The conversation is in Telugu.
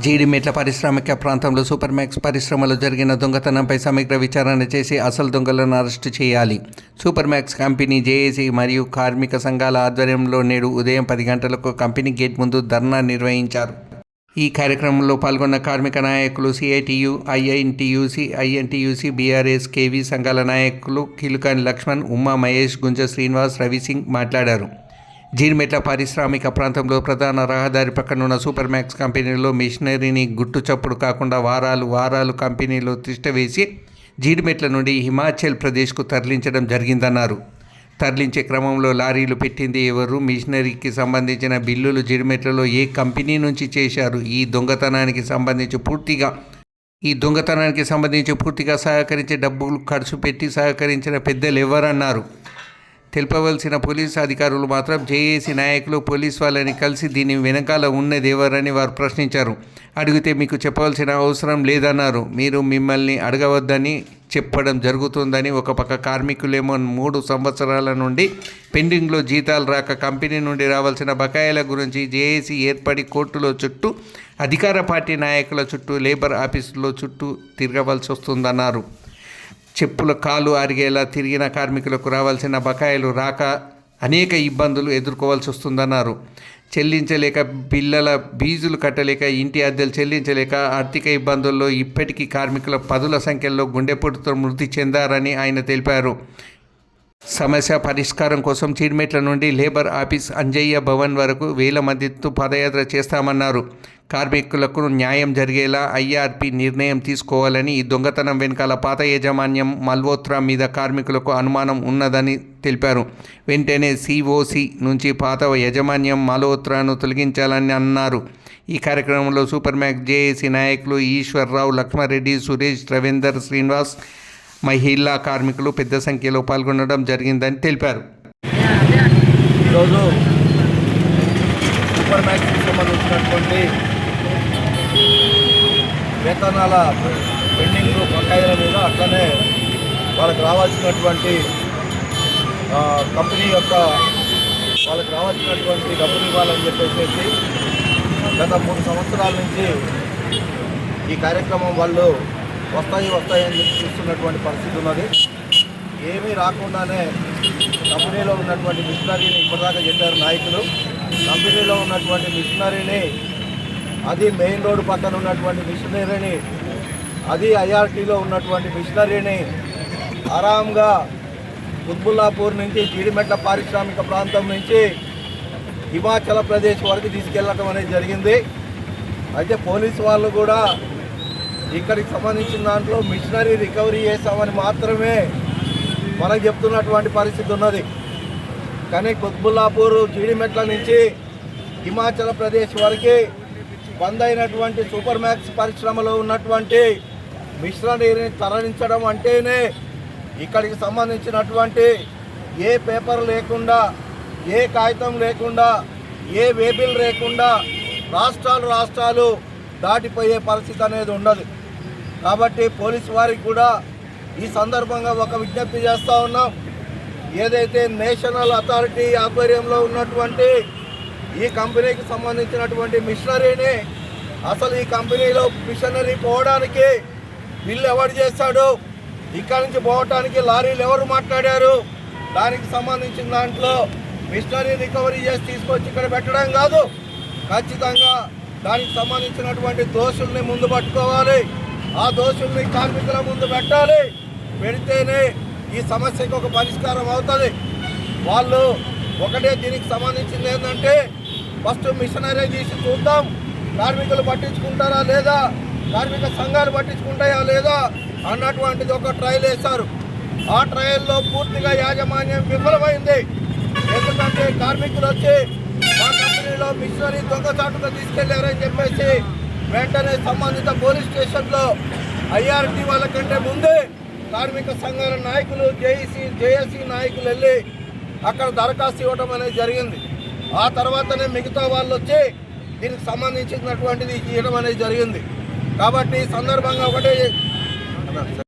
జీడిమెట్ల పారిశ్రామిక ప్రాంతంలో సూపర్ మ్యాక్స్ పరిశ్రమలో జరిగిన దొంగతనంపై సమగ్ర విచారణ చేసి అసలు దొంగలను అరెస్టు చేయాలి. సూపర్ మ్యాక్స్ కంపెనీ జేఏసీ మరియు కార్మిక సంఘాల ఆధ్వర్యంలో నేడు ఉదయం 10 గంటలకు కంపెనీ గేట్ ముందు ధర్నా నిర్వహించారు. ఈ కార్యక్రమంలో పాల్గొన్న కార్మిక నాయకులు CITU, INTUC, INTUC, BRS, KV సంఘాల నాయకులు కిలుకాని లక్ష్మణ్, ఉమా మహేష్, గుంజ శ్రీనివాస్, రవిసింగ్ మాట్లాడారు. జీడిమెట్ల పారిశ్రామిక ప్రాంతంలో ప్రధాన రహదారి పక్కనున్న సూపర్ మ్యాక్స్ కంపెనీలో మిషనరీని గుట్టు చప్పుడు కాకుండా వారాలు కంపెనీలో తిష్టవేసి జీడిమెట్ల నుండి హిమాచల్ ప్రదేశ్కు తరలించడం జరిగిందన్నారు. తరలించే క్రమంలో లారీలు పెట్టింది ఎవరు, మిషనరీకి సంబంధించిన బిల్లులు జీడిమెట్లలో ఏ కంపెనీ నుంచి చేశారు, ఈ దొంగతనానికి సంబంధించి పూర్తిగా సహకరించి డబ్బులు ఖర్చు పెట్టి సహకరించిన పెద్దలు ఎవరన్నారు. తెలుపవలసిన పోలీసు అధికారులు మాత్రం జేఏసీ నాయకులు పోలీసు వాళ్ళని కలిసి దీని వెనకాల ఉన్నది ఎవరని వారు ప్రశ్నించారు. అడిగితే మీకు చెప్పవలసిన అవసరం లేదన్నారు. మీరు మిమ్మల్ని అడగవద్దని చెప్పడం జరుగుతుందని. ఒక పక్క కార్మికులేమో 3 సంవత్సరాల నుండి పెండింగ్లో జీతాలు రాక కంపెనీ నుండి రావాల్సిన బకాయిల గురించి జేఏసీ ఏర్పడి కోర్టులో చుట్టూ, అధికార పార్టీ నాయకుల చుట్టూ, లేబర్ ఆఫీసులో చుట్టూ తిరగవలసి వస్తుందన్నారు. చెప్పుల కాలు అరిగేలా తిరిగిన కార్మికులకు రావాల్సిన బకాయిలు రాక అనేక ఇబ్బందులు ఎదుర్కోవాల్సి వస్తుందన్నారు. చెల్లించలేక, పిల్లల ఫీజులు కట్టలేక, ఇంటి అద్దెలు చెల్లించలేక ఆర్థిక ఇబ్బందుల్లో ఇప్పటికీ కార్మికుల 10ల సంఖ్యలో గుండెపోటుతో మృతి చెందారని ఆయన తెలిపారు. సమస్య పరిష్కారం కోసం జీడిమెట్ల నుండి లేబర్ ఆఫీస్, అంజయ్య భవన్ వరకు వేల మందితో పాదయాత్ర చేస్తామన్నారు. కార్మికులకు న్యాయం జరిగేలా ఐఆర్పీ నిర్ణయం తీసుకోవాలని, ఈ దొంగతనం వెనకాల పాత యాజమాన్యం మల్హోత్రా మీద కార్మికులకు అనుమానం ఉన్నదని తెలిపారు. వెంటనే సిఓసి నుంచి పాత యాజమాన్యం మల్హోత్రాను తొలగించాలని అన్నారు. ఈ కార్యక్రమంలో సూపర్ మ్యాక్స్ జేఏసీ నాయకులు ఈశ్వర్రావు, లక్ష్మారెడ్డి, సురేష్, రవీందర్, శ్రీనివాస్, మహిళా కార్మికులు పెద్ద సంఖ్యలో పాల్గొనడం జరిగిందని తెలిపారు. ఈరోజు సూపర్ మ్యాక్స్కి సంబంధించినటువంటి వేతనాల పెండింగ్ బకాయిల మీద, అట్లనే వాళ్ళకి రావాల్సినటువంటి కంపెనీ యొక్క వాళ్ళకి రావాల్సినటువంటి డబ్బులు ఇవ్వాలని చెప్పేసి గత 3 సంవత్సరాల నుంచి ఈ కార్యక్రమం వాళ్ళు వస్తాయని చూస్తున్నటువంటి పరిస్థితి ఉన్నది. ఏమీ రాకుండానే కంపెనీలో ఉన్నటువంటి మిషనరీని ఇప్పటిదాకా చెప్పారు నాయకులు. కంపెనీలో ఉన్నటువంటి మిషనరీని, అది మెయిన్ రోడ్డు పక్కన ఉన్నటువంటి మిషనరీని, అది ఐఆర్టీలో ఉన్నటువంటి మిషనరీని ఆరాంగా కుత్బుల్లాపూర్ నుంచి జీడిమెట్ల పారిశ్రామిక ప్రాంతం నుంచి హిమాచల్ ప్రదేశ్ వరకు తీసుకెళ్ళటం అనేది జరిగింది. అయితే పోలీసు వాళ్ళు కూడా ఇక్కడికి సంబంధించిన దాంట్లో మిషనరీ రికవరీ చేస్తామని మాత్రమే మనకు చెప్తున్నటువంటి పరిస్థితి ఉన్నది. కానీ కుత్బుల్లాపూర్, జీడిమెట్ల నుంచి హిమాచల్ ప్రదేశ్ వరకు బంద్ అయినటువంటి సూపర్ మ్యాక్స్ పరిశ్రమలో ఉన్నటువంటి మిషనరీని తరలించడం అంటేనే ఇక్కడికి సంబంధించినటువంటి ఏ పేపర్ లేకుండా, ఏ కాగితం లేకుండా, ఏ వేబిల్ లేకుండా రాష్ట్రాలు దాటిపోయే పరిస్థితి అనేది ఉండదు. కాబట్టి పోలీసు వారికి కూడా ఈ సందర్భంగా ఒక విజ్ఞప్తి చేస్తూ ఉన్నాం. ఏదైతే నేషనల్ అథారిటీ ఆధ్వర్యంలో ఉన్నటువంటి ఈ కంపెనీకి సంబంధించినటువంటి మిషనరీని, అసలు ఈ కంపెనీలో మిషనరీ పోవడానికి బిల్లు ఎవరు చేశాడు, ఇక్కడి నుంచి పోవటానికి లారీలు ఎవరు మాట్లాడారు, దానికి సంబంధించిన దాంట్లో మిషనరీ రికవరీ చేసి తీసుకొచ్చి ఇక్కడ పెట్టడం కాదు, ఖచ్చితంగా దానికి సంబంధించినటువంటి దోషుల్ని ముందు పట్టుకోవాలి. ఆ దోషుల్ని కార్మికుల ముందు పెట్టాలి. పెడితేనే ఈ సమస్యకు ఒక పరిష్కారం అవుతుంది. వాళ్ళు ఒకటే దీనికి సంబంధించింది ఏంటంటే, ఫస్ట్ మిషనరీ తీసి చూద్దాం, కార్మికులు పట్టించుకుంటారా లేదా, కార్మిక సంఘాలు పట్టించుకుంటాయా లేదా అన్నటువంటిది ఒక ట్రయల్ వేశారు. ఆ ట్రయల్లో పూర్తిగా యాజమాన్యం విఫలమైంది. ఎందుకంటే కార్మికులు వచ్చి మా కంపెనీలో మిషనరీ దొంగచాటుగా తీసుకెళ్లారని చెప్పేసి వెంటనే సంబంధిత పోలీస్ స్టేషన్లో ఐఆర్టీ వాళ్ళకంటే ముందే కార్మిక సంఘాల నాయకులు, జేఏసీ నాయకులు వెళ్ళి అక్కడ దరఖాస్తు ఇవ్వడం అనేది జరిగింది. ఆ తర్వాతనే మిగతా వాళ్ళు వచ్చి దీనికి సంబంధించినటువంటిది ఇవ్వడం అనేది జరిగింది. కాబట్టి ఈ సందర్భంగా ఒకటే